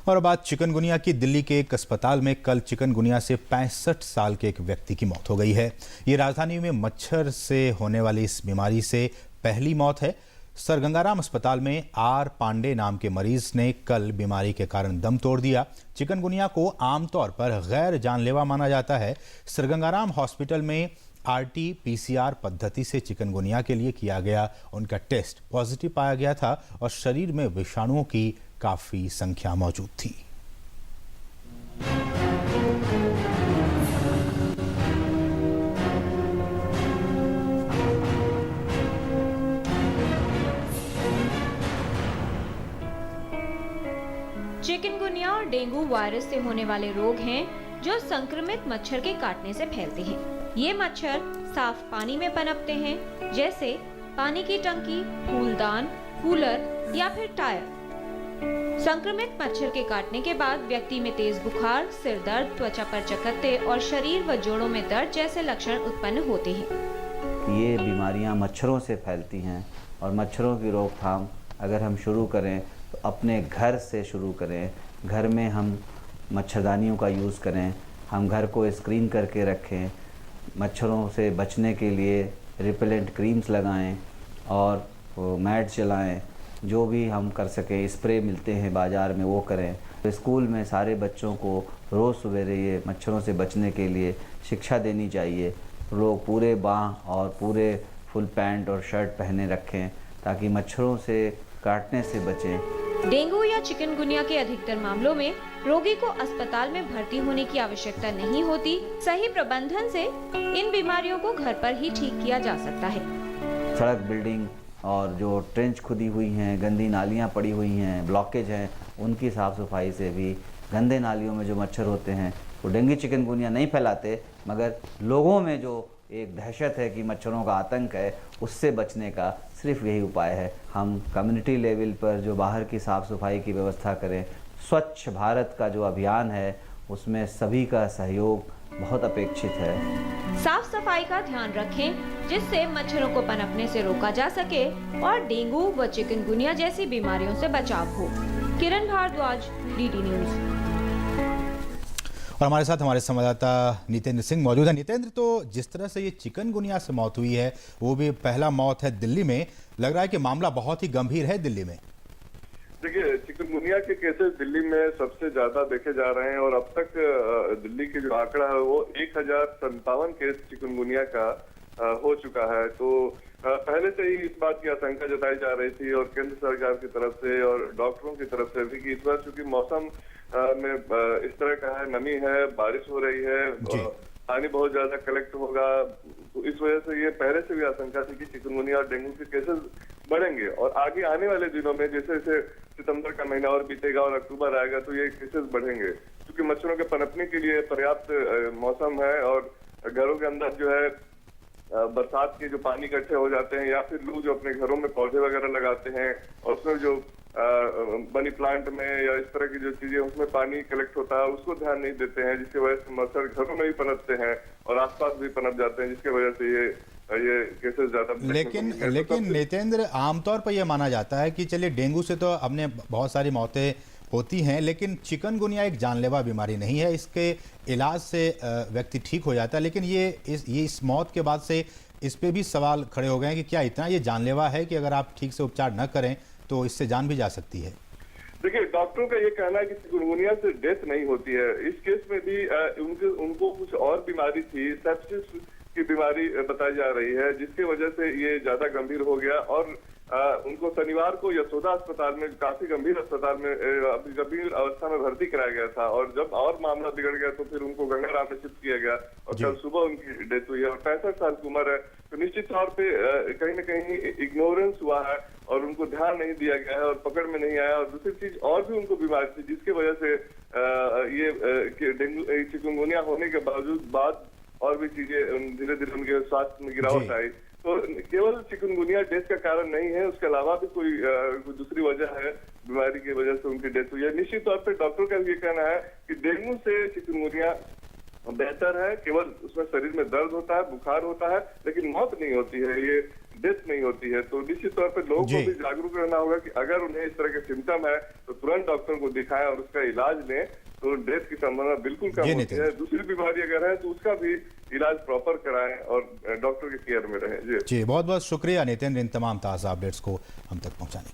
और अब बात चिकनगुनिया की। दिल्ली के एक अस्पताल में कल चिकनगुनिया से 65 साल के एक व्यक्ति की मौत हो गई है। ये राजधानी में मच्छर से होने वाली इस बीमारी से पहली मौत है। सर गंगाराम अस्पताल में आर पांडे नाम के मरीज ने कल बीमारी के कारण दम तोड़ दिया। चिकनगुनिया को आमतौर पर गैर जानलेवा माना जाता है। सर गंगाराम हॉस्पिटल में RT-PCR पद्धति से चिकनगुनिया के लिए किया गया उनका टेस्ट पॉजिटिव पाया गया था और शरीर में विषाणुओं की काफी संख्या मौजूद थी। चिकनगुनिया और डेंगू वायरस से होने वाले रोग हैं जो संक्रमित मच्छर के काटने से फैलते हैं। ये मच्छर साफ पानी में पनपते हैं, जैसे पानी की टंकी, फूलदान, कूलर या फिर टायर। संक्रमित मच्छर के काटने के बाद व्यक्ति में तेज बुखार, सिर दर्द, त्वचा पर चकत्ते और शरीर व जोड़ों में दर्द जैसे लक्षण उत्पन्न होते हैं। ये बीमारियां मच्छरों से फैलती हैं और मच्छरों की रोकथाम अगर हम शुरू करें तो अपने घर से शुरू करें। घर में हम मच्छरदानियों का यूज़ करें, हम घर को स्क्रीन करके रखें, मच्छरों से बचने के लिए रिपेलेंट क्रीम्स लगाएं और मैट चलाएं। जो भी हम कर सकें, स्प्रे मिलते हैं बाज़ार में वो करें। तो स्कूल में सारे बच्चों को रोज़ सवेरे ये मच्छरों से बचने के लिए शिक्षा देनी चाहिए। लोग पूरे बाँह और पूरे फुल पैंट और शर्ट पहने रखें ताकि मच्छरों से काटने से बचें। डेंगू या चिकनगुनिया के अधिकतर मामलों में रोगी को अस्पताल में भर्ती होने की आवश्यकता नहीं होती। सही प्रबंधन से इन बीमारियों को घर पर ही ठीक किया जा सकता है। सड़क, बिल्डिंग और जो ट्रेंच खुदी हुई हैं, गंदी नालियां पड़ी हुई हैं, ब्लॉकेज हैं, उनकी साफ़ सफाई से भी गंदे नालियों में जो मच्छर होते हैं वो डेंगू चिकनगुनिया नहीं फैलाते, मगर लोगों में जो एक दहशत है कि मच्छरों का आतंक है, उससे बचने का सिर्फ यही उपाय है। हम कम्युनिटी लेवल पर जो बाहर की साफ़ सफाई की व्यवस्था करें। स्वच्छ भारत का जो अभियान है उसमें सभी का सहयोग बहुत अपेक्षित है। साफ सफाई का ध्यान रखें जिससे मच्छरों को पनपने से रोका जा सके और डेंगू व चिकनगुनिया जैसी बीमारियों से बचाव हो। किरण भारद्वाज, DD न्यूज़। और हमारे साथ हमारे संवाददाता नितेंद्र सिंह मौजूद है। नितेंद्र, तो जिस तरह से ये चिकनगुनिया से मौत हुई है वो भी पहला मौत है दिल्ली में, लग रहा है कि मामला बहुत ही गंभीर है दिल्ली में। देखिए, चिकनगुनिया के केसेस दिल्ली में सबसे ज्यादा देखे जा रहे हैं और अब तक दिल्ली के जो आंकड़ा है वो 1057 केस चिकनगुनिया का हो चुका है। तो पहले से ही इस बात की आशंका जताई जा रही थी और केंद्र सरकार की तरफ से और डॉक्टरों की तरफ से भी कि इस बार चूंकि मौसम में इस तरह का है, नमी है, बारिश हो रही है, पानी बहुत ज्यादा कलेक्ट होगा, तो इस वजह से ये पहले से भी आशंका थी कि चिकनगुनिया और डेंगू के केसेस बढ़ेंगे और आगे आने वाले दिनों में जैसे जैसे सितंबर का महीना और बीतेगा और अक्टूबर आएगा तो ये केसेस बढ़ेंगे, क्योंकि मच्छरों के पनपने के लिए पर्याप्त मौसम है और घरों के अंदर जो है बरसात के जो पानी इकट्ठे हो जाते हैं या फिर लोग जो अपने घरों में पौधे वगैरह लगाते हैं और उसमें जो मनी प्लांट में या इस तरह की जो चीजें उसमें पानी कलेक्ट होता है उसको ध्यान नहीं देते हैं, जिसकी वजह से मच्छर घरों में भी पनपते हैं और आसपास भी पनप जाते हैं, जिसकी वजह से ये केसेस ज्यादा। लेकिन नितेंद्र, आमतौर पर यह माना जाता है कि चलिए डेंगू से तो हमने बहुत सारी मौतें होती हैं, लेकिन चिकनगुनिया एक जानलेवा बीमारी नहीं है। इसके इलाज से व्यक्ति ठीक हो जाता है, लेकिन इस मौत के बाद से इस पे भी सवाल खड़े हो गए हैं कि क्या इतना ये जानलेवा है कि अगर आप ठीक से उपचार न करें तो इससे जान भी जा सकती है। देखिए, डॉक्टरों का ये कहना है कि चिकनगुनिया से डेथ नहीं होती है। इस केस में भी उनको कुछ और बीमारी थी, सेप्सिस की बीमारी बताई जा रही है, जिसकी वजह से ये ज्यादा गंभीर हो गया और उनको शनिवार को यशोदा अस्पताल में, काफी गंभीर अस्पताल में गंभीर अवस्था में भर्ती कराया गया था और जब और मामला बिगड़ गया तो फिर उनको गंगाराम में शिफ्ट किया गया और कल सुबह उनकी डेथ हुई है और 65 साल की उम्र है। तो निश्चित तौर पे कहीं ना कहीं इग्नोरेंस हुआ है और उनको ध्यान नहीं दिया गया है और पकड़ में नहीं आया और दूसरी चीज और भी उनको बीमारी थी जिसकी वजह से ये डेंगू चिकनगुनिया होने के बाद और भी चीजें धीरे धीरे उनके स्वास्थ्य में गिरावट आई। तो केवल चिकनगुनिया डेथ का कारण नहीं है, उसके अलावा भी कोई दूसरी वजह है बीमारी की वजह से उनकी डेथ हुई है। निश्चित तौर पर डॉक्टर का ये कहना है कि डेंगू से चिकनगुनिया बेहतर है। केवल उसमें शरीर में दर्द होता है, बुखार होता है, लेकिन मौत नहीं होती है, ये डेथ नहीं होती है। तो निश्चित तौर पे लोगों को भी जागरूक रहना होगा कि अगर उन्हें इस तरह के सिम्टम है तो तुरंत डॉक्टर को दिखाएं और उसका इलाज लें, तो डेथ की संभावना बिल्कुल कम होती है। दूसरी बीमारी अगर है तो उसका भी इलाज प्रॉपर कराएं और डॉक्टर के केयर में रहें। जी बहुत बहुत शुक्रिया नितिन इन तमाम ताज़ा अपडेट्स को हम तक पहुंचाने